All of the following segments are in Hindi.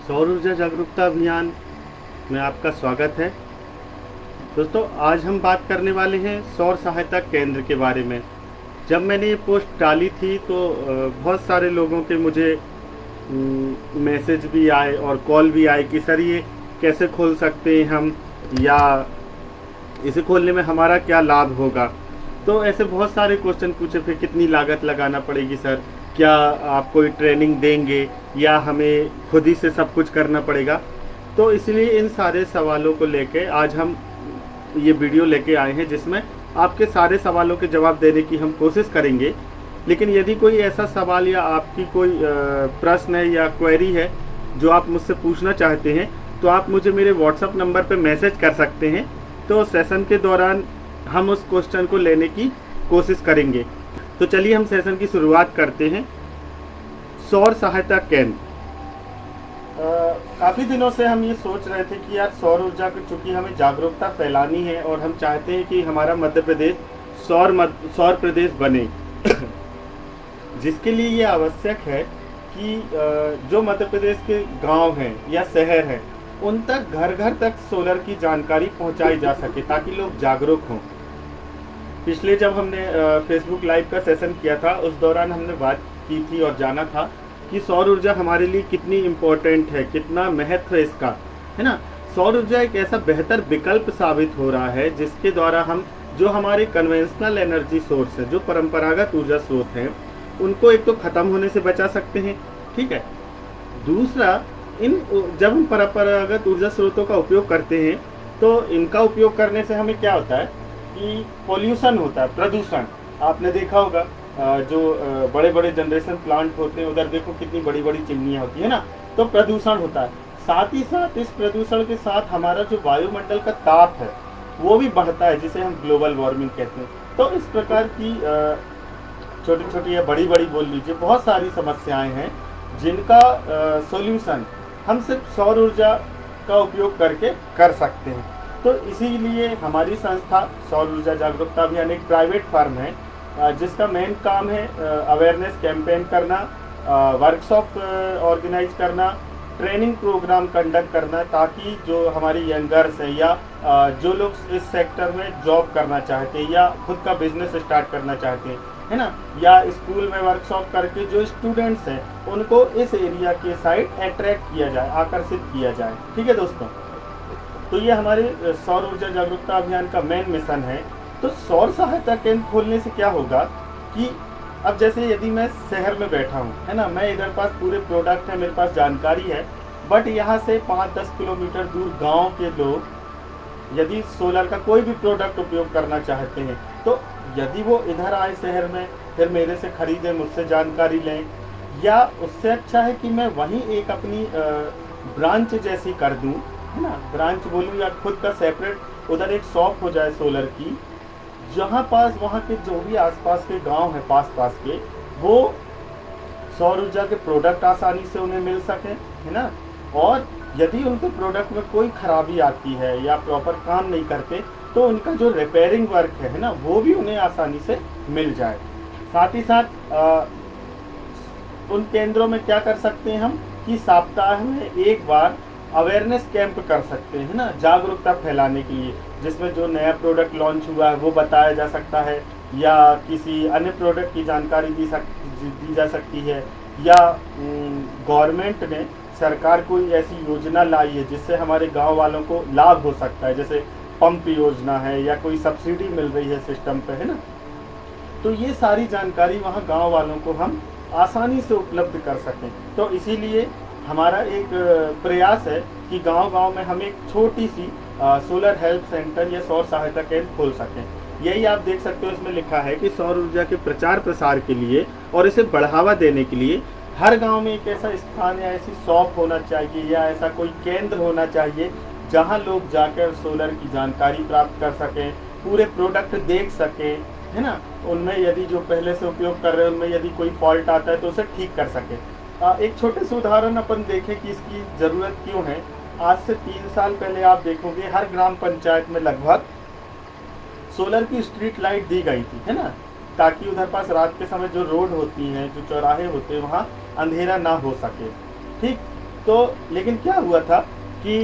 सौर ऊर्जा जागरूकता अभियान में आपका स्वागत है। दोस्तों, आज हम बात करने वाले हैं सौर सहायता केंद्र के बारे में। जब मैंने ये पोस्ट डाली थी तो बहुत सारे लोगों के मुझे मैसेज भी आए और कॉल भी आए कि सर ये कैसे खोल सकते हैं हम, या इसे खोलने में हमारा क्या लाभ होगा। तो ऐसे बहुत सारे क्वेश्चन पूछे, फिर कितनी लागत लगाना पड़ेगी सर, क्या आप कोई ट्रेनिंग देंगे या हमें खुद ही से सब कुछ करना पड़ेगा। तो इसलिए इन सारे सवालों को लेके आज हम ये वीडियो लेके आए हैं, जिसमें आपके सारे सवालों के जवाब देने की हम कोशिश करेंगे। लेकिन यदि कोई ऐसा सवाल या आपकी कोई प्रश्न है या क्वेरी है जो आप मुझसे पूछना चाहते हैं, तो आप मुझे मेरे व्हाट्सएप नंबर पर मैसेज कर सकते हैं। तो सेशन के दौरान हम उस क्वेश्चन को लेने की कोशिश करेंगे। तो चलिए हम सेशन की शुरुआत करते हैं। सौर सहायता केंद्र। काफ़ी दिनों से हम ये सोच रहे थे कि यार सौर ऊर्जा की चूंकि हमें जागरूकता फैलानी है और हम चाहते हैं कि हमारा मध्य प्रदेश सौर प्रदेश बने जिसके लिए ये आवश्यक है कि जो मध्य प्रदेश के गांव हैं या शहर हैं, उन तक घर घर तक सोलर की जानकारी पहुंचाई जा सके ताकि लोग जागरूक हों। पिछले जब हमने फेसबुक लाइव का सेशन किया था, उस दौरान हमने बात की थी और जाना था कि सौर ऊर्जा हमारे लिए कितनी इम्पोर्टेंट है, कितना महत्व है इसका, है ना। सौर ऊर्जा एक ऐसा बेहतर विकल्प साबित हो रहा है जिसके द्वारा हम जो हमारे कन्वेंशनल एनर्जी सोर्स है, जो परंपरागत ऊर्जा स्रोत हैं, उनको एक तो ख़त्म होने से बचा सकते हैं, ठीक है। दूसरा, इन जब हम परंपरागत ऊर्जा स्रोतों का उपयोग करते हैं तो इनका उपयोग करने से हमें क्या होता है कि पोल्यूशन होता है, प्रदूषण। आपने देखा होगा जो बड़े बड़े जनरेशन प्लांट होते हैं, उधर देखो कितनी बड़ी बड़ी चिमनियाँ होती है ना, तो प्रदूषण होता है। साथ ही साथ इस प्रदूषण के साथ हमारा जो वायुमंडल का ताप है वो भी बढ़ता है, जिसे हम ग्लोबल वार्मिंग कहते हैं। तो इस प्रकार की छोटी छोटी या बड़ी बड़ी बोल लीजिए, बहुत सारी समस्याएं हैं जिनका सॉल्यूशन हम सिर्फ सौर ऊर्जा का उपयोग करके कर सकते हैं। तो इसीलिए हमारी संस्था सौर ऊर्जा जागरूकता अभियान एक प्राइवेट फर्म है जिसका मेन काम है अवेयरनेस कैंपेन करना, वर्कशॉप ऑर्गेनाइज करना, ट्रेनिंग प्रोग्राम कंडक्ट करना, ताकि जो हमारी यंगर्स हैं या जो लोग इस सेक्टर में जॉब करना चाहते हैं या खुद का बिजनेस स्टार्ट करना चाहते हैं, है ना, या स्कूल में वर्कशॉप करके जो स्टूडेंट्स हैं उनको इस एरिया के साइड अट्रैक्ट किया जाए, आकर्षित किया जाए। ठीक है दोस्तों, तो ये हमारे सौर ऊर्जा जागरूकता अभियान का मेन मिशन है। तो सौर सहायता केंद्र खोलने से क्या होगा कि अब जैसे यदि मैं शहर में बैठा हूँ, है ना, मैं इधर पास पूरे प्रोडक्ट है, मेरे पास जानकारी है, बट यहाँ से 5-10 किलोमीटर दूर गांव के लोग यदि सोलर का कोई भी प्रोडक्ट उपयोग करना चाहते हैं, तो यदि वो इधर आए शहर में, फिर मेरे से खरीदें, मुझसे जानकारी लें, या उससे अच्छा है कि मैं वहीं एक अपनी ब्रांच जैसी कर दूं, है ना, ब्रांच बोलूँ या खुद का सेपरेट उधर एक शॉप हो जाए सोलर की, जहाँ पास वहाँ के जो भी आसपास के गांव हैं, पास पास के, वो सौर ऊर्जा के प्रोडक्ट आसानी से उन्हें मिल सके, है ना। और यदि उनके प्रोडक्ट में कोई खराबी आती है या प्रॉपर काम नहीं करते, तो उनका जो रिपेयरिंग वर्क है ना, वो भी उन्हें आसानी से मिल जाए। साथ ही साथ उन केंद्रों में क्या कर सकते हैं हम कि सप्ताह में एक बार अवेयरनेस कैंप कर सकते हैं ना, जागरूकता फैलाने के लिए, जिसमें जो नया प्रोडक्ट लॉन्च हुआ है वो बताया जा सकता है, या किसी अन्य प्रोडक्ट की जानकारी दी जा सकती है, या गवर्नमेंट ने, सरकार कोई ऐसी योजना लाई है जिससे हमारे गांव वालों को लाभ हो सकता है, जैसे पंप योजना है या कोई सब्सिडी मिल रही है सिस्टम पे, है ना। तो ये सारी जानकारी वहाँ गांव वालों को हम आसानी से उपलब्ध कर सकें। तो इसीलिए हमारा एक प्रयास है कि गांव-गांव में हम एक छोटी सी सोलर हेल्प सेंटर या सौर सहायता केंद्र खोल सकें। यही आप देख सकते हो, इसमें लिखा है कि सौर ऊर्जा के प्रचार प्रसार के लिए और इसे बढ़ावा देने के लिए हर गांव में एक ऐसा स्थान या ऐसी शॉप होना चाहिए या ऐसा कोई केंद्र होना चाहिए जहां लोग जाकर सोलर की जानकारी प्राप्त कर सकें, पूरे प्रोडक्ट देख सकें, है ना, उनमें यदि जो पहले से उपयोग कर रहे हैं उनमें यदि कोई फॉल्ट आता है तो उसे ठीक कर सकें। एक छोटे से उदाहरण अपन देखें कि इसकी ज़रूरत क्यों है। आज से 3 साल पहले आप देखोगे हर ग्राम पंचायत में लगभग सोलर की स्ट्रीट लाइट दी गई थी, है ना, ताकि उधर पास रात के समय जो रोड होती हैं, जो चौराहे होते हैं, वहाँ अंधेरा ना हो सके। ठीक, तो लेकिन क्या हुआ था कि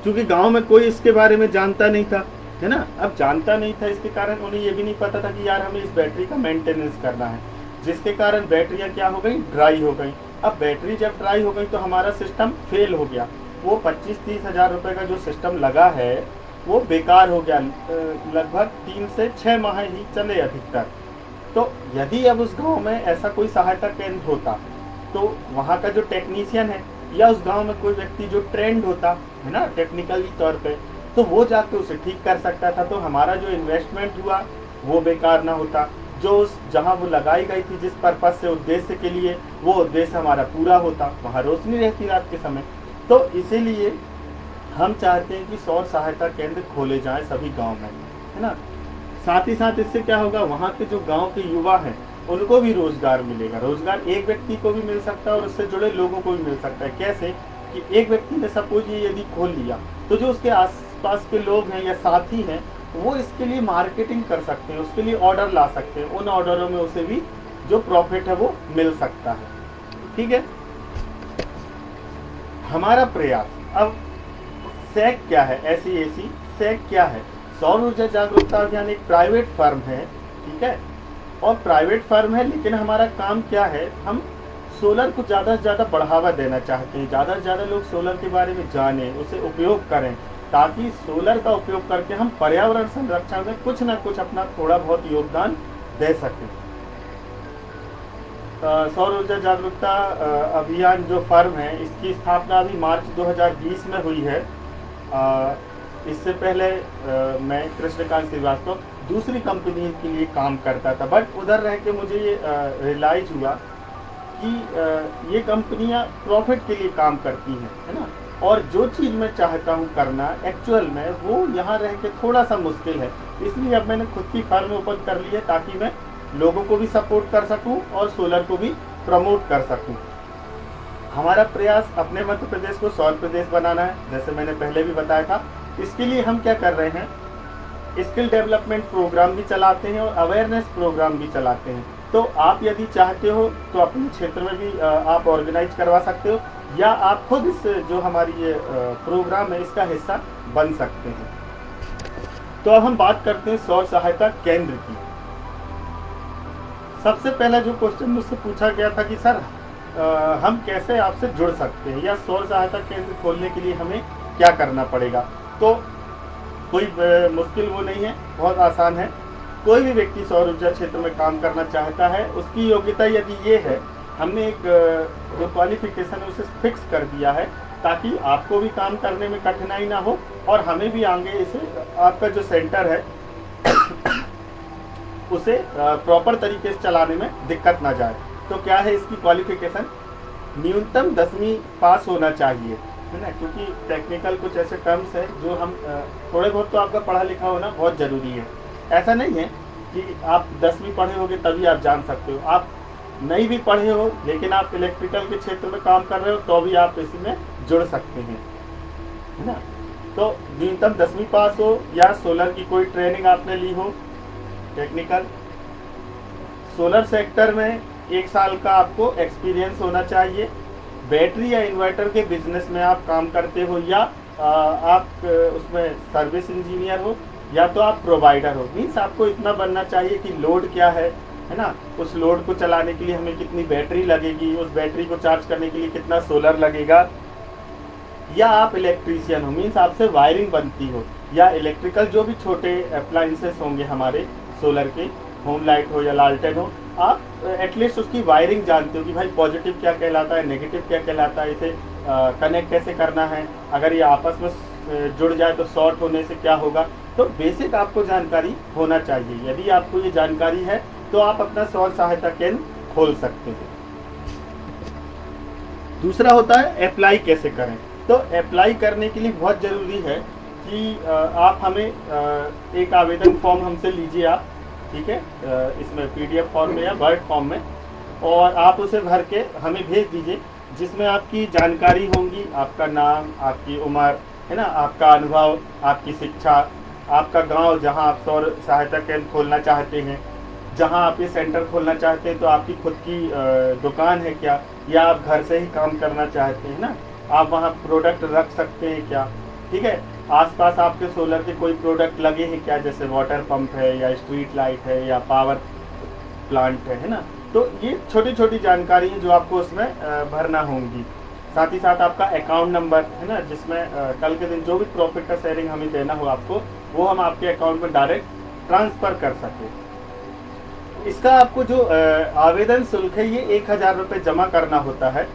चूंकि गांव में कोई इसके बारे में जानता नहीं था, है ना। अब जानता नहीं था, इसके कारण उन्हें ये भी नहीं पता था कि यार हमें इस बैटरी का मेंटेनेंस करना है, जिसके कारण बैटरियाँ क्या हो गई, ड्राई हो गई। अब बैटरी जब ड्राई हो गई तो हमारा सिस्टम फेल हो गया। वो 25-30 हज़ार रुपये का जो सिस्टम लगा है वो बेकार हो गया। लगभग 3 से 6 माह ही चले अधिकतर। तो यदि अब उस गांव में ऐसा कोई सहायता केंद्र होता, तो वहाँ का जो टेक्नीशियन है या उस गांव में कोई व्यक्ति जो ट्रेंड होता है ना टेक्निकली तौर पे, तो वो जाके उसे ठीक कर सकता था। तो हमारा जो इन्वेस्टमेंट हुआ वो बेकार ना होता। जो उस जहाँ वो लगाई गई थी जिस पर्पज से, उद्देश्य के लिए, वो उद्देश्य हमारा पूरा होता, वहाँ रोशनी रहती रात के समय। तो इसीलिए हम चाहते हैं कि सौर सहायता केंद्र खोले जाएं सभी गांव में, है ना। साथ ही साथ इससे क्या होगा, वहाँ के जो गांव के युवा हैं उनको भी रोजगार मिलेगा। रोजगार एक व्यक्ति को भी मिल सकता है और उससे जुड़े लोगों को भी मिल सकता है। कैसे कि एक व्यक्ति ने सपोज ये यदि खोल लिया, तो जो उसके आसपास के लोग हैं या साथी हैं वो इसके लिए मार्केटिंग कर सकते हैं, उसके लिए ऑर्डर ला सकते हैं। उन ऑर्डरों में उसे भी जो प्रॉफिट है वो मिल सकता है। ठीक है। हमारा प्रयास अब सैक क्या है, SEAC सैक क्या है, सौर ऊर्जा जागरूकता अभियान एक प्राइवेट फर्म है, ठीक है। और प्राइवेट फर्म है, लेकिन हमारा काम क्या है, हम सोलर को ज़्यादा से ज़्यादा बढ़ावा देना चाहते हैं। ज़्यादा से ज़्यादा लोग सोलर के बारे में जानें, उसे उपयोग करें, ताकि सोलर का उपयोग करके हम पर्यावरण संरक्षण में कुछ ना कुछ अपना थोड़ा बहुत योगदान दे सकें। सौर ऊर्जा जागरूकता अभियान जो फर्म है, इसकी स्थापना अभी मार्च 2020 में हुई है। इससे पहले मैं कृष्णकांत श्रीवास्तव दूसरी कंपनी के लिए काम करता था, बट उधर रह के मुझे ये रियलाइज हुआ कि ये कंपनियां प्रॉफिट के लिए काम करती हैं, है ना। और जो चीज़ मैं चाहता हूँ करना एक्चुअल में, वो यहाँ रह के थोड़ा सा मुश्किल है। इसलिए अब मैंने खुद की फर्म ओपन कर ली है, ताकि मैं लोगों को भी सपोर्ट कर सकूं और सोलर को भी प्रमोट कर सकूं। हमारा प्रयास अपने मध्य प्रदेश को सौर प्रदेश बनाना है, जैसे मैंने पहले भी बताया था। इसके लिए हम क्या कर रहे हैं, स्किल डेवलपमेंट प्रोग्राम भी चलाते हैं और अवेयरनेस प्रोग्राम भी चलाते हैं। तो आप यदि चाहते हो तो अपने क्षेत्र में भी आप ऑर्गेनाइज करवा सकते हो, या आप खुद इस जो हमारी ये प्रोग्राम है इसका हिस्सा बन सकते हैं। तो अब हम बात करते हैं सौर सहायता केंद्र की। सबसे पहला जो क्वेश्चन मुझसे पूछा गया था कि सर हम कैसे आपसे जुड़ सकते हैं, या सौर सहायता केंद्र खोलने के लिए हमें क्या करना पड़ेगा। तो कोई मुश्किल वो नहीं है, बहुत आसान है। कोई भी व्यक्ति सौर ऊर्जा क्षेत्र में काम करना चाहता है, उसकी योग्यता यदि ये है, हमने एक जो क्वालिफिकेशन है उसे फिक्स कर दिया है, ताकि आपको भी काम करने में कठिनाई ना हो और हमें भी आगे इसे आपका जो सेंटर है उसे प्रॉपर तरीके से चलाने में दिक्कत ना जाए। तो क्या है इसकी क्वालिफिकेशन, न्यूनतम 10वीं पास होना चाहिए, है ना। क्योंकि टेक्निकल कुछ ऐसे टर्म्स है जो हम थोड़े बहुत तो आपका पढ़ा लिखा होना बहुत ज़रूरी है। ऐसा नहीं है कि आप 10वीं पढ़े होगे तभी आप जान सकते हो। आप नहीं भी पढ़े हो लेकिन आप इलेक्ट्रिकल के क्षेत्र में काम कर रहे हो तो भी आप इसी में जुड़ सकते हैं, है ना। तो न्यूनतम 10वीं पास हो, या सोलर की कोई ट्रेनिंग आपने ली हो टेक्निकल। सोलर सेक्टर में 1 साल का आपको एक्सपीरियंस होना चाहिए। बैटरी या इन्वर्टर के बिजनेस में आप काम करते हो, या आप उसमें सर्विस इंजीनियर हो, या तो आप प्रोवाइडर हो। मीन्स आपको इतना बनना चाहिए कि लोड क्या है ना, उस लोड को चलाने के लिए हमें कितनी बैटरी लगेगी, उस बैटरी को चार्ज करने के लिए कितना सोलर लगेगा। या आप इलेक्ट्रीशियन हो, मीन्स आपसे वायरिंग बनती हो, या इलेक्ट्रिकल जो भी छोटे अप्लायंसेस होंगे हमारे सोलर के, होम लाइट हो या लालटेन हो, आप एटलीस्ट उसकी वायरिंग जानते हो कि भाई पॉजिटिव क्या कहलाता है, नेगेटिव क्या कहलाता है, इसे कनेक्ट कैसे करना है, अगर ये आपस में जुड़ जाए तो शॉर्ट होने से क्या होगा। तो बेसिक आपको जानकारी होना चाहिए। यदि आपको ये जानकारी है तो आप अपना सौर सहायता केंद्र खोल सकते हैं। दूसरा होता है अप्लाई कैसे करें। तो अप्लाई करने के लिए बहुत ज़रूरी है कि आप हमें एक आवेदन फॉर्म हमसे लीजिए आप, ठीक है, इसमें PDF फॉर्म में या वर्ड फॉर्म में, और आप उसे भर के हमें भेज दीजिए, जिसमें आपकी जानकारी होंगी, आपका नाम, आपकी उम्र, है ना, आपका अनुभव, आपकी शिक्षा, आपका गांव जहां आप सौर सहायता केंद्र खोलना चाहते हैं, जहां आप ये सेंटर खोलना चाहते हैं तो आपकी खुद की दुकान है क्या, या आप घर से ही काम करना चाहते हैं ना, आप वहां प्रोडक्ट रख सकते हैं क्या। ठीक है, आसपास आपके सोलर के कोई प्रोडक्ट लगे हैं क्या, जैसे वाटर पंप है या स्ट्रीट लाइट है या पावर प्लांट है ना। तो ये छोटी छोटी जानकारी है जो आपको उसमें भरना होंगी। साथ ही साथ आपका अकाउंट नंबर है ना, जिसमें कल के दिन जो भी प्रॉफिट का शेयरिंग हमें देना हो आपको, वो हम आपके अकाउंट में डायरेक्ट ट्रांसफर कर सकें। इसका आपको जो आवेदन शुल्क है ये 1,000 रुपये जमा करना होता है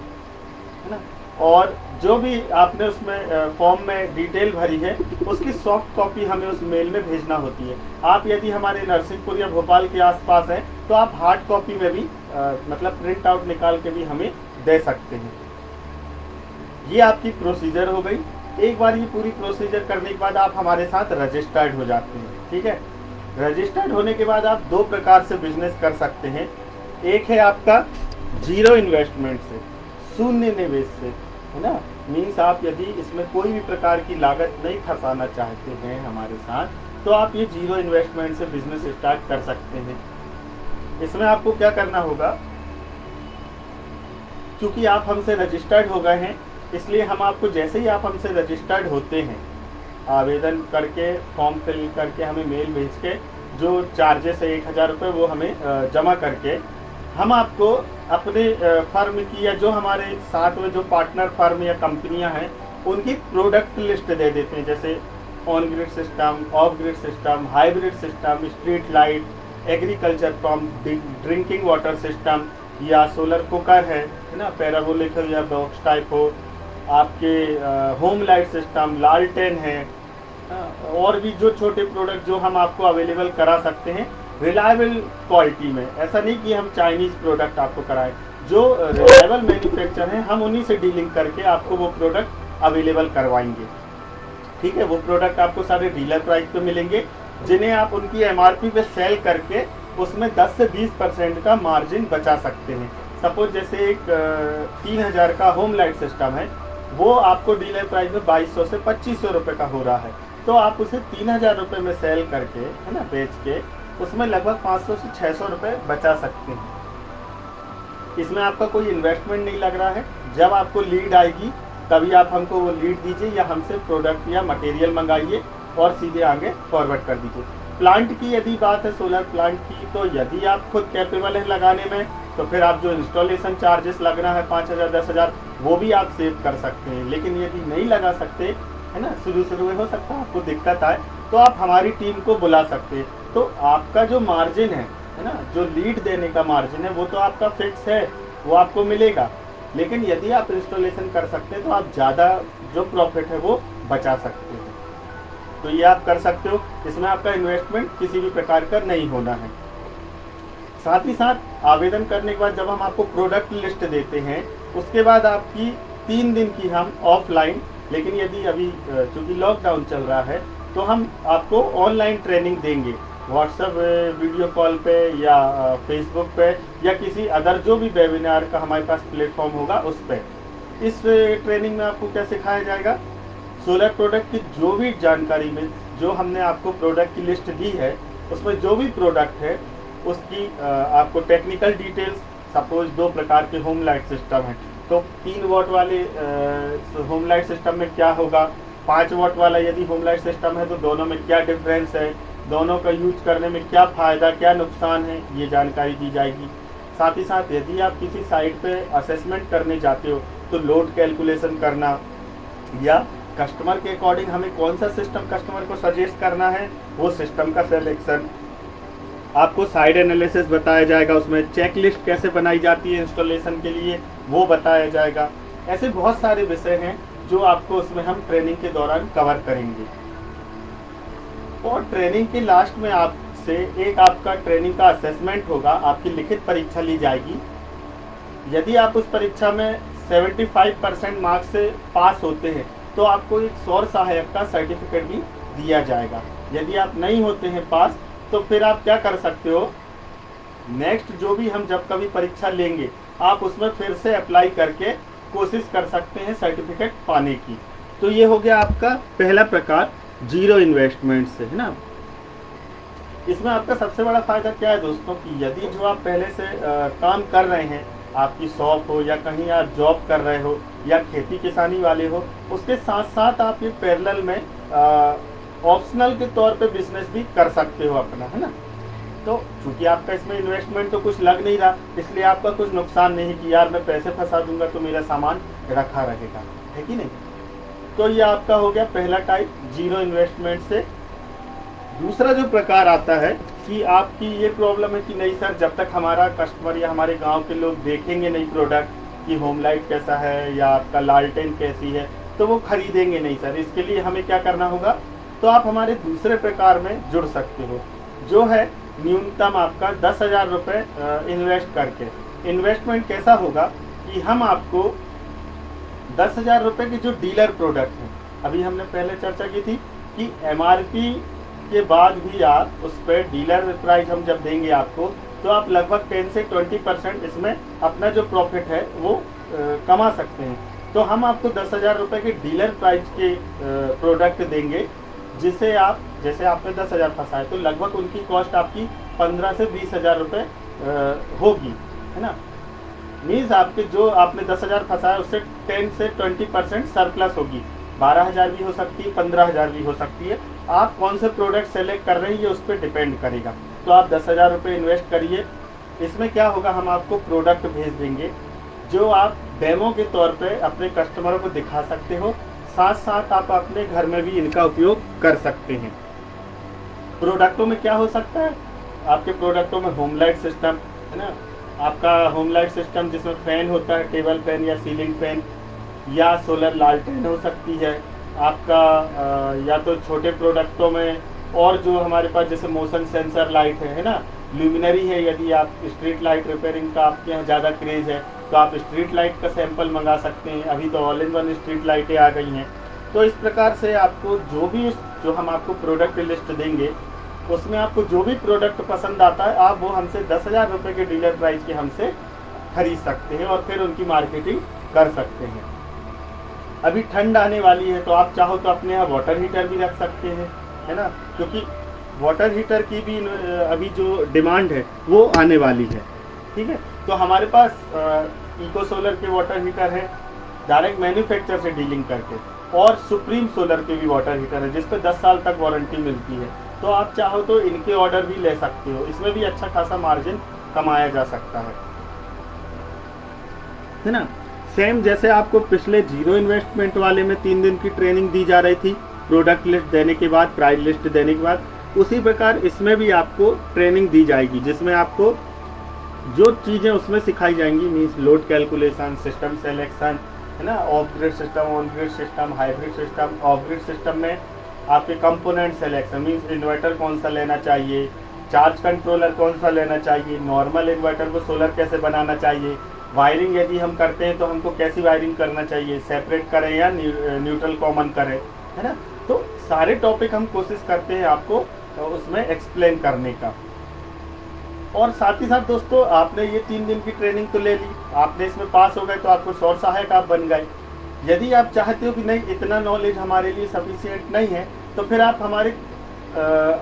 ना। और जो भी आपने उसमें फॉर्म में डिटेल भरी है उसकी सॉफ्ट कॉपी हमें उस मेल में भेजना होती है। आप यदि हमारे नरसिंहपुर या भोपाल के आसपास हैं तो आप हार्ड कॉपी में भी मतलब प्रिंट आउट निकाल के भी हमें दे सकते हैं। ये आपकी प्रोसीजर हो गई। एक बार ये पूरी प्रोसीजर करने के बाद आप हमारे साथ रजिस्टर्ड हो जाते हैं। ठीक है, रजिस्टर्ड होने के बाद आप दो प्रकार से बिजनेस कर सकते हैं। एक है आपका जीरो इन्वेस्टमेंट से, शून्य निवेश से, है ना। मीन्स आप यदि इसमें कोई भी प्रकार की लागत नहीं फंसाना चाहते हैं हमारे साथ, तो आप ये जीरो इन्वेस्टमेंट से बिजनेस स्टार्ट कर सकते हैं। इसमें आपको क्या करना होगा, क्योंकि आप हमसे रजिस्टर्ड हो गए हैं, इसलिए हम आपको जैसे ही आप हमसे रजिस्टर्ड होते हैं, आवेदन करके फॉर्म फिल करके हमें मेल भेज के जो चार्जेस है 1,000 रुपये वो हमें जमा करके, हम आपको अपने फर्म की या जो हमारे साथ में जो पार्टनर फर्म या कंपनियां हैं उनकी प्रोडक्ट लिस्ट दे देते हैं। जैसे on grid system, of grid system, hybrid system, street light, agriculture pump, drinking water system, या सोलर कुकर है ना, पैराबोलिक हो या बॉक्स टाइप हो, आपके होम लाइट सिस्टम, लालटेन है, और भी जो छोटे प्रोडक्ट जो हम आपको अवेलेबल करा सकते हैं रिलायबल क्वालिटी में। ऐसा नहीं कि हम चाइनीज प्रोडक्ट आपको कराएं, जो रिलायबल मैन्युफैक्चर हैं हम उन्हीं से डीलिंग करके आपको वो प्रोडक्ट अवेलेबल करवाएंगे। ठीक है, वो प्रोडक्ट आपको सारे डीलर प्राइस पे मिलेंगे, जिन्हें आप उनकी एमआरपी पे सेल करके उसमें 10 से 20% का मार्जिन बचा सकते हैं। सपोज जैसे एक 3,000 का होम लाइट सिस्टम है, वो आपको डीलर प्राइस में 2,200 से 2,500 रुपये का हो रहा है, तो आप उसे 3,000 रुपये में सेल करके, है ना, बेच के उसमें लगभग 500 से 600 रुपये बचा सकते हैं। इसमें आपका कोई इन्वेस्टमेंट नहीं लग रहा है। जब आपको लीड आएगी तभी आप हमको वो लीड दीजिए या हमसे प्रोडक्ट या मटेरियल मंगाइए और सीधे आगे फॉरवर्ड कर दीजिए। प्लांट की यदि बात है सोलर प्लांट की, तो यदि आप खुद कैपेबल हैं लगाने में, तो फिर आप जो इंस्टॉलेशन चार्जेस लगना है 5,000 10,000 वो भी आप सेव कर सकते हैं। लेकिन यदि नहीं लगा सकते, है ना, शुरू में हो सकता है आपको दिक्कत आए, तो आप हमारी टीम को बुला सकते हैं। तो आपका जो मार्जिन है ना, जो लीड देने का मार्जिन है, वो तो आपका फिक्स है, वो आपको मिलेगा। लेकिन यदि आप इंस्टॉलेशन कर सकते हैं तो आप ज़्यादा जो प्रॉफिट है वो बचा सकते हैं। तो ये आप कर सकते हो, इसमें आपका इन्वेस्टमेंट किसी भी प्रकार का नहीं होना है। साथ ही साथ आवेदन करने के बाद जब हम आपको प्रोडक्ट लिस्ट देते हैं, उसके बाद आपकी 3 दिन की हम ऑफलाइन, लेकिन यदि अभी चूँकि लॉकडाउन चल रहा है तो हम आपको ऑनलाइन ट्रेनिंग देंगे, व्हाट्सएप वीडियो कॉल पे या फेसबुक पे या किसी अदर जो भी वेबिनार का हमारे पास प्लेटफॉर्म होगा उस पर। इस ट्रेनिंग में आपको क्या सिखाया जाएगा, सोलर प्रोडक्ट की जो भी जानकारी में जो हमने आपको प्रोडक्ट की लिस्ट दी है, उसमें जो भी प्रोडक्ट है उसकी आपको टेक्निकल डिटेल्स। सपोज 2 प्रकार के होम लाइट सिस्टम है, तो 3 वॉट वाले होम लाइट सिस्टम में क्या होगा, 5 वॉट वाला यदि होम लाइट सिस्टम है तो दोनों में क्या डिफरेंस है, दोनों का यूज करने में क्या फ़ायदा क्या नुकसान है, ये जानकारी दी जाएगी। साथ ही साथ यदि आप किसी साइट पे असेसमेंट करने जाते हो तो लोड कैलकुलेशन करना या कस्टमर के अकॉर्डिंग हमें कौन सा सिस्टम कस्टमर को सजेस्ट करना है, वो सिस्टम का सिलेक्शन, आपको साइड एनालिसिस बताया जाएगा, उसमें चेक लिस्ट कैसे बनाई जाती है इंस्टॉलेशन के लिए वो बताया जाएगा। ऐसे बहुत सारे विषय हैं जो आपको उसमें हम ट्रेनिंग के दौरान कवर करेंगे। और ट्रेनिंग के लास्ट में आपसे एक आपका ट्रेनिंग का असेसमेंट होगा, आपकी लिखित परीक्षा ली जाएगी। यदि आप उस परीक्षा में 75% मार्क्स से पास होते हैं तो आपको एक सौर सहायक का सर्टिफिकेट भी दिया जाएगा। यदि आप नहीं होते हैं पास तो फिर आप क्या कर सकते हो, नेक्स्ट जो भी हम जब कभी परीक्षा लेंगे आप उसमें फिर से अप्लाई करके कोशिश कर सकते हैं सर्टिफिकेट पाने की। तो ये हो गया आपका पहला प्रकार जीरो इन्वेस्टमेंट से, है ना। इसमें आपका सबसे बड़ा फायदा क्या है दोस्तों, कि यदि जो आप पहले से काम कर रहे हैं, आपकी शॉप हो या कहीं आप जॉब कर रहे हो या खेती किसानी वाले हो, उसके साथ साथ आप ये पैरेलल में ऑप्शनल के तौर पे बिजनेस भी कर सकते हो अपना, है ना। तो चूंकि आपका इसमें इन्वेस्टमेंट तो कुछ लग नहीं रहा, इसलिए आपका कुछ नुकसान नहीं कि यार मैं पैसे फंसा दूंगा तो मेरा सामान रखा रहेगा, है कि नहीं। तो ये आपका हो गया पहला टाइप, जीरो इन्वेस्टमेंट से। दूसरा जो प्रकार आता है कि आपकी ये प्रॉब्लम है कि नहीं सर, जब तक हमारा कस्टमर या हमारे गांव के लोग देखेंगे नहीं प्रोडक्ट कि होम लाइट कैसा है या आपका लालटेन कैसी है, तो वो खरीदेंगे नहीं सर। इसके लिए हमें क्या करना होगा, तो आप हमारे दूसरे प्रकार में जुड़ सकते हो, जो है न्यूनतम आपका 10,000 रुपये इन्वेस्ट करके। इन्वेस्टमेंट कैसा होगा कि हम आपको 10,000 रुपये की जो डीलर प्रोडक्ट है, अभी हमने पहले चर्चा की थी कि MRP के बाद भी आप उस पर डीलर प्राइस हम जब देंगे आपको, तो आप लगभग 10 से 20% इसमें अपना जो प्रॉफिट है वो कमा सकते हैं। तो हम आपको 10,000 रुपये के डीलर प्राइस के प्रोडक्ट देंगे, जिसे आप, जैसे आपने 10,000 फंसाए तो लगभग उनकी कॉस्ट आपकी 15 से 20,000 रुपये होगी, है ना। मीन्स आपके जो आपने 10,000 फंसाया उससे 10 से 20% सरप्लस होगी। 12,000 भी हो सकती है, 15,000 भी हो सकती है। आप कौन से प्रोडक्ट सेलेक्ट कर रहे हैं ये उस पर डिपेंड करेगा। तो आप 10,000 रुपये इन्वेस्ट करिए। इसमें क्या होगा, हम आपको प्रोडक्ट भेज देंगे जो आप डेमो के तौर पे अपने कस्टमरों को दिखा सकते हो, साथ साथ आप अपने घर में भी इनका उपयोग कर सकते हैं। प्रोडक्टों में क्या हो सकता है, आपके प्रोडक्टों में होम लाइट सिस्टम, है ना, आपका होम लाइट सिस्टम जिसमें फैन होता है, टेबल फैन या सीलिंग फैन, या सोलर लालटेन हो सकती है आपका, या तो छोटे प्रोडक्टों में और जो हमारे पास जैसे मोशन सेंसर लाइट है ना, ल्यूमिनरी है। यदि आप स्ट्रीट लाइट रिपेयरिंग का आपके यहाँ ज़्यादा क्रेज़ है तो आप स्ट्रीट लाइट का सैंपल मंगा सकते हैं। अभी तो ऑल इन वन स्ट्रीट लाइटें आ गई हैं। तो इस प्रकार से आपको जो हम आपको प्रोडक्ट लिस्ट देंगे, उसमें आपको जो भी प्रोडक्ट पसंद आता है आप वो हमसे 10,000 रुपये के डीलर प्राइस के हमसे खरीद सकते हैं और फिर उनकी मार्केटिंग कर सकते हैं। अभी ठंड आने वाली है तो आप चाहो तो अपने यहाँ वाटर हीटर भी रख सकते हैं, है ना, क्योंकि वाटर हीटर की भी अभी जो डिमांड है वो आने वाली है। ठीक है, तो हमारे पास इको सोलर के वाटर हीटर है डायरेक्ट मैन्युफैक्चर से डीलिंग करके, और सुप्रीम सोलर के भी वाटर हीटर है जिस पर 10 साल तक वारंटी मिलती है। तो आप चाहो तो इनके ऑर्डर भी ले सकते हो, इसमें भी अच्छा खासा मार्जिन कमाया जा सकता है ना। सेम जैसे आपको पिछले जीरो इन्वेस्टमेंट वाले में 3 दिन की ट्रेनिंग दी जा रही थी प्रोडक्ट लिस्ट देने के बाद, प्राइस लिस्ट देने के बाद, उसी प्रकार इसमें भी आपको ट्रेनिंग दी जाएगी जिसमें आपको जो चीज़ें उसमें सिखाई जाएंगी, means load calculation, system selection, है ना, of grid system, on grid system, hybrid system. Of grid system में आपके कंपोनेंट सेलेक्शन, मीन्स इन्वर्टर कौन सा लेना चाहिए, चार्ज कंट्रोलर कौन सा लेना चाहिए, नॉर्मल इन्वर्टर को सोलर कैसे बनाना चाहिए, वायरिंग यदि हम करते हैं तो हमको कैसी वायरिंग करना चाहिए, सेपरेट करें या न्यूट्रल कॉमन करें, है ना। तो सारे टॉपिक हम कोशिश करते हैं आपको उसमें एक्सप्लेन करने का। और साथ ही साथ दोस्तों, आपने ये 3 दिन की ट्रेनिंग तो ले ली, आपने इसमें पास हो गए तो आपको सौर सहायक आप बन गए। यदि आप चाहते हो कि नहीं इतना नॉलेज हमारे लिए सफिशिएंट नहीं है, तो फिर आप हमारे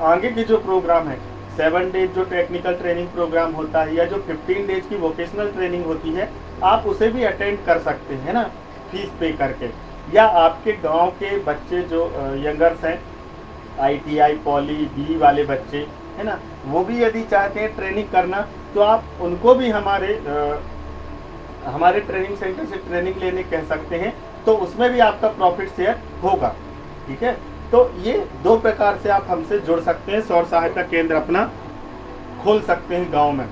आगे के जो प्रोग्राम है, 7 डेज जो टेक्निकल ट्रेनिंग प्रोग्राम होता है या जो 15 डेज की वोकेशनल ट्रेनिंग होती है, आप उसे भी अटेंड कर सकते हैं ना, फीस पे करके। या आपके गांव के बच्चे जो यंगर्स हैं, ITI पॉली बी वाले बच्चे, है ना, वो भी यदि चाहते हैं ट्रेनिंग करना तो आप उनको भी हमारे ट्रेनिंग सेंटर से ट्रेनिंग लेने कह सकते हैं, तो उसमें भी आपका प्रॉफिट शेयर होगा। ठीक है, तो ये 2 प्रकार से आप हमसे जुड़ सकते हैं, सौर सहायता केंद्र अपना खोल सकते हैं गांव में।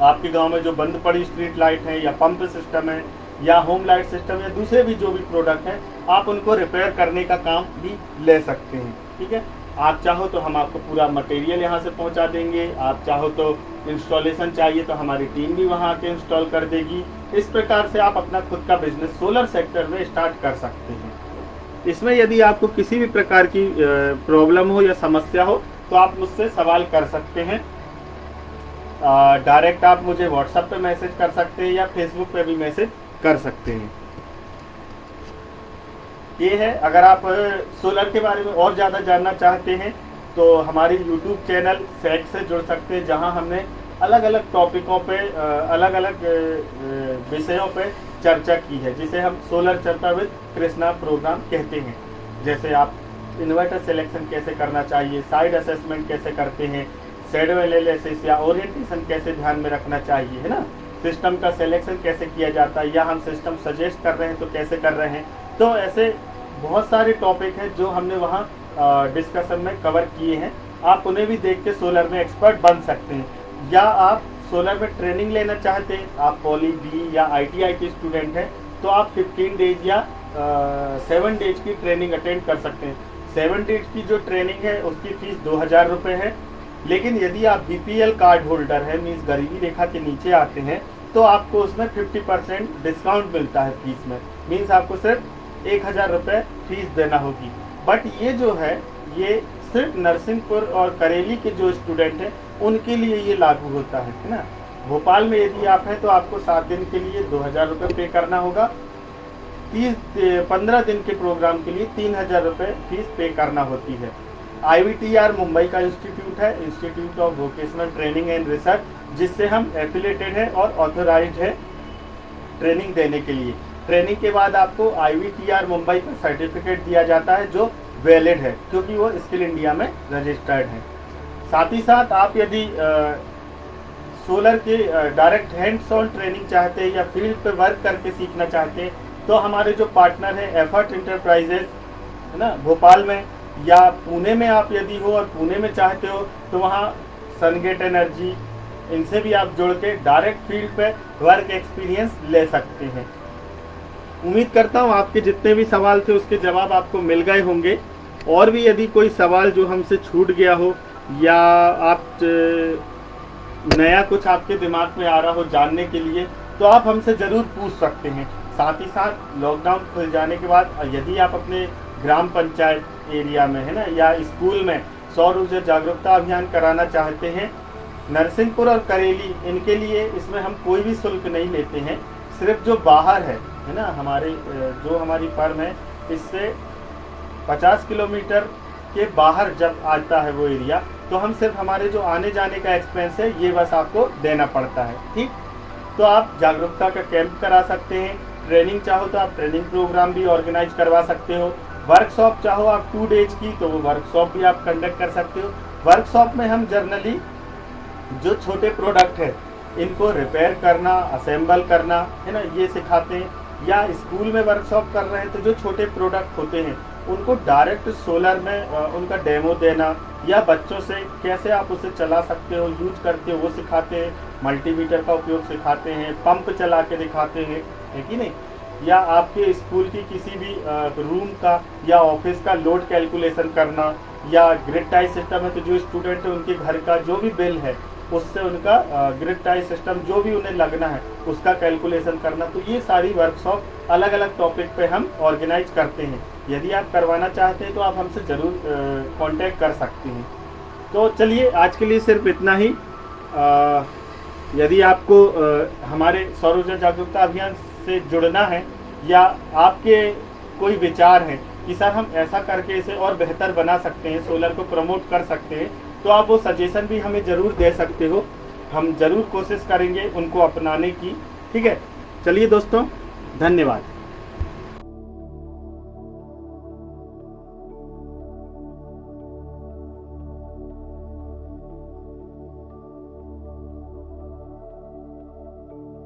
आपके गांव में जो बंद पड़ी स्ट्रीट लाइट है या पंप सिस्टम है या होम लाइट सिस्टम या दूसरे भी जो भी प्रोडक्ट हैं, आप उनको रिपेयर करने का काम भी ले सकते हैं। ठीक है, आप चाहो तो हम आपको पूरा मटेरियल यहाँ से पहुँचा देंगे, आप चाहो तो इंस्टॉलेशन चाहिए तो हमारी टीम भी वहाँ आके इंस्टॉल कर देगी। इस प्रकार से आप अपना खुद का बिजनेस सोलर सेक्टर में स्टार्ट कर सकते हैं। इसमें यदि आपको किसी भी प्रकार की प्रॉब्लम हो या समस्या हो तो आप मुझसे सवाल कर सकते हैं। डायरेक्ट आप मुझे व्हाट्सएप पे मैसेज कर सकते हैं या फेसबुक पे भी मैसेज कर सकते हैं। ये है, अगर आप सोलर के बारे में और ज़्यादा जानना चाहते हैं तो हमारी यूट्यूब चैनल सैक से जुड़ सकते हैं, जहां हमने अलग अलग टॉपिकों पे अलग अलग विषयों पे चर्चा की है, जिसे हम सोलर चर्चा विद कृष्णा प्रोग्राम कहते हैं। जैसे आप इन्वर्टर सिलेक्शन कैसे करना चाहिए, साइड असेसमेंट कैसे करते हैं, शैडो एनालिसिस या ओरिएंटेशन कैसे ध्यान में रखना चाहिए, है ना, सिस्टम का सिलेक्शन कैसे किया जाता है, या हम सिस्टम सजेस्ट कर रहे हैं तो कैसे कर रहे हैं। तो ऐसे बहुत सारे टॉपिक हैं जो हमने वहाँ डिस्कशन में कवर किए हैं। आप उन्हें भी देख के सोलर में एक्सपर्ट बन सकते हैं। या आप सोलर में ट्रेनिंग लेना चाहते हैं, आप पॉली बी या ITI के स्टूडेंट हैं, तो आप 15 डेज या 7 डेज की ट्रेनिंग अटेंड कर सकते हैं। 7 डेज की जो ट्रेनिंग है उसकी फीस 2000 रुपये है। लेकिन यदि आप BPL कार्ड होल्डर है, मीन्स गरीबी रेखा के नीचे आते हैं, तो आपको उसमें 50% डिस्काउंट मिलता है फीस में, मीन्स आपको सिर्फ 1000 रुपये फीस देना होगी। बट ये जो है ये सिर्फ नरसिंहपुर और करेली के जो स्टूडेंट हैं उनके लिए ये लागू होता है ना। भोपाल में यदि आप हैं तो आपको 7 दिन के लिए 2000 रुपये पे करना होगा। 15 दिन के प्रोग्राम के लिए 3000 रुपये फीस पे करना होती है। IVTR मुंबई का इंस्टीट्यूट है, institute of vocational training and research, जिससे हम एफिलेटेड है और ऑथोराइज्ड है ट्रेनिंग देने के लिए। ट्रेनिंग के बाद आपको IVTR मुंबई का सर्टिफिकेट दिया जाता है जो वैलिड है, क्योंकि वो स्किल इंडिया में रजिस्टर्ड है। साथ ही साथ आप यदि सोलर के डायरेक्ट हैंड्स ऑन ट्रेनिंग चाहते हैं या फील्ड पे वर्क करके सीखना चाहते हैं, तो हमारे जो पार्टनर हैं एफर्ट इंटरप्राइजेज, है ना, भोपाल में, या पुणे में आप यदि हो और पुणे में चाहते हो तो वहाँ सनगेट एनर्जी, इनसे भी आप जुड़ के डायरेक्ट फील्ड पे वर्क एक्सपीरियंस ले सकते हैं। उम्मीद करता हूँ आपके जितने भी सवाल थे उसके जवाब आपको मिल गए होंगे। और भी यदि कोई सवाल जो हमसे छूट गया हो या आप नया कुछ आपके दिमाग में आ रहा हो जानने के लिए, तो आप हमसे ज़रूर पूछ सकते हैं। साथ ही साथ लॉकडाउन खुल जाने के बाद यदि आप अपने ग्राम पंचायत एरिया में, है ना, या स्कूल में सौर ऊर्जा जागरूकता अभियान कराना चाहते हैं, नरसिंहपुर और करेली, इनके लिए इसमें हम कोई भी शुल्क नहीं लेते हैं। सिर्फ जो बाहर है ना, हमारे जो हमारी फर्म है, इससे 50 किलोमीटर के बाहर जब आता है वो एरिया, तो हम सिर्फ हमारे जो आने जाने का एक्सपेंस है ये बस आपको देना पड़ता है। ठीक, तो आप जागरूकता का कैंप करा सकते हैं। ट्रेनिंग चाहो तो आप ट्रेनिंग प्रोग्राम भी ऑर्गेनाइज करवा सकते हो। वर्कशॉप चाहो आप 2 डेज की, तो वो वर्कशॉप भी आप कंडक्ट कर सकते हो। वर्कशॉप में हम जनरली जो छोटे प्रोडक्ट है इनको रिपेयर करना, असेंबल करना, है ना, ये सिखाते हैं। या स्कूल में वर्कशॉप कर रहे हैं तो जो छोटे प्रोडक्ट होते हैं उनको डायरेक्ट सोलर में उनका डेमो देना, या बच्चों से कैसे आप उसे चला सकते हो, यूज करते हो, वो सिखाते हैं। मल्टीमीटर का उपयोग सिखाते हैं, पंप चला के दिखाते हैं, है कि नहीं। या आपके स्कूल की किसी भी रूम का या ऑफिस का लोड कैलकुलेशन करना, या ग्रिड टाई सिस्टम है तो जो स्टूडेंट है उनके घर का जो भी बिल है उससे उनका ग्रिड टाई सिस्टम जो भी उन्हें लगना है उसका कैलकुलेशन करना। तो ये सारी वर्कशॉप अलग अलग टॉपिक पे हम ऑर्गेनाइज करते हैं। यदि आप करवाना चाहते हैं तो आप हमसे ज़रूर कांटेक्ट कर सकते हैं। तो चलिए आज के लिए सिर्फ इतना ही। यदि आपको हमारे सौर ऊर्जा जागरूकता अभियान से जुड़ना है, या आपके कोई विचार हैं कि सर हम ऐसा करके इसे और बेहतर बना सकते हैं, सोलर को प्रमोट कर सकते हैं, तो आप वो सजेशन भी हमें ज़रूर दे सकते हो। हम ज़रूर कोशिश करेंगे उनको अपनाने की। ठीक है, चलिए दोस्तों, धन्यवाद।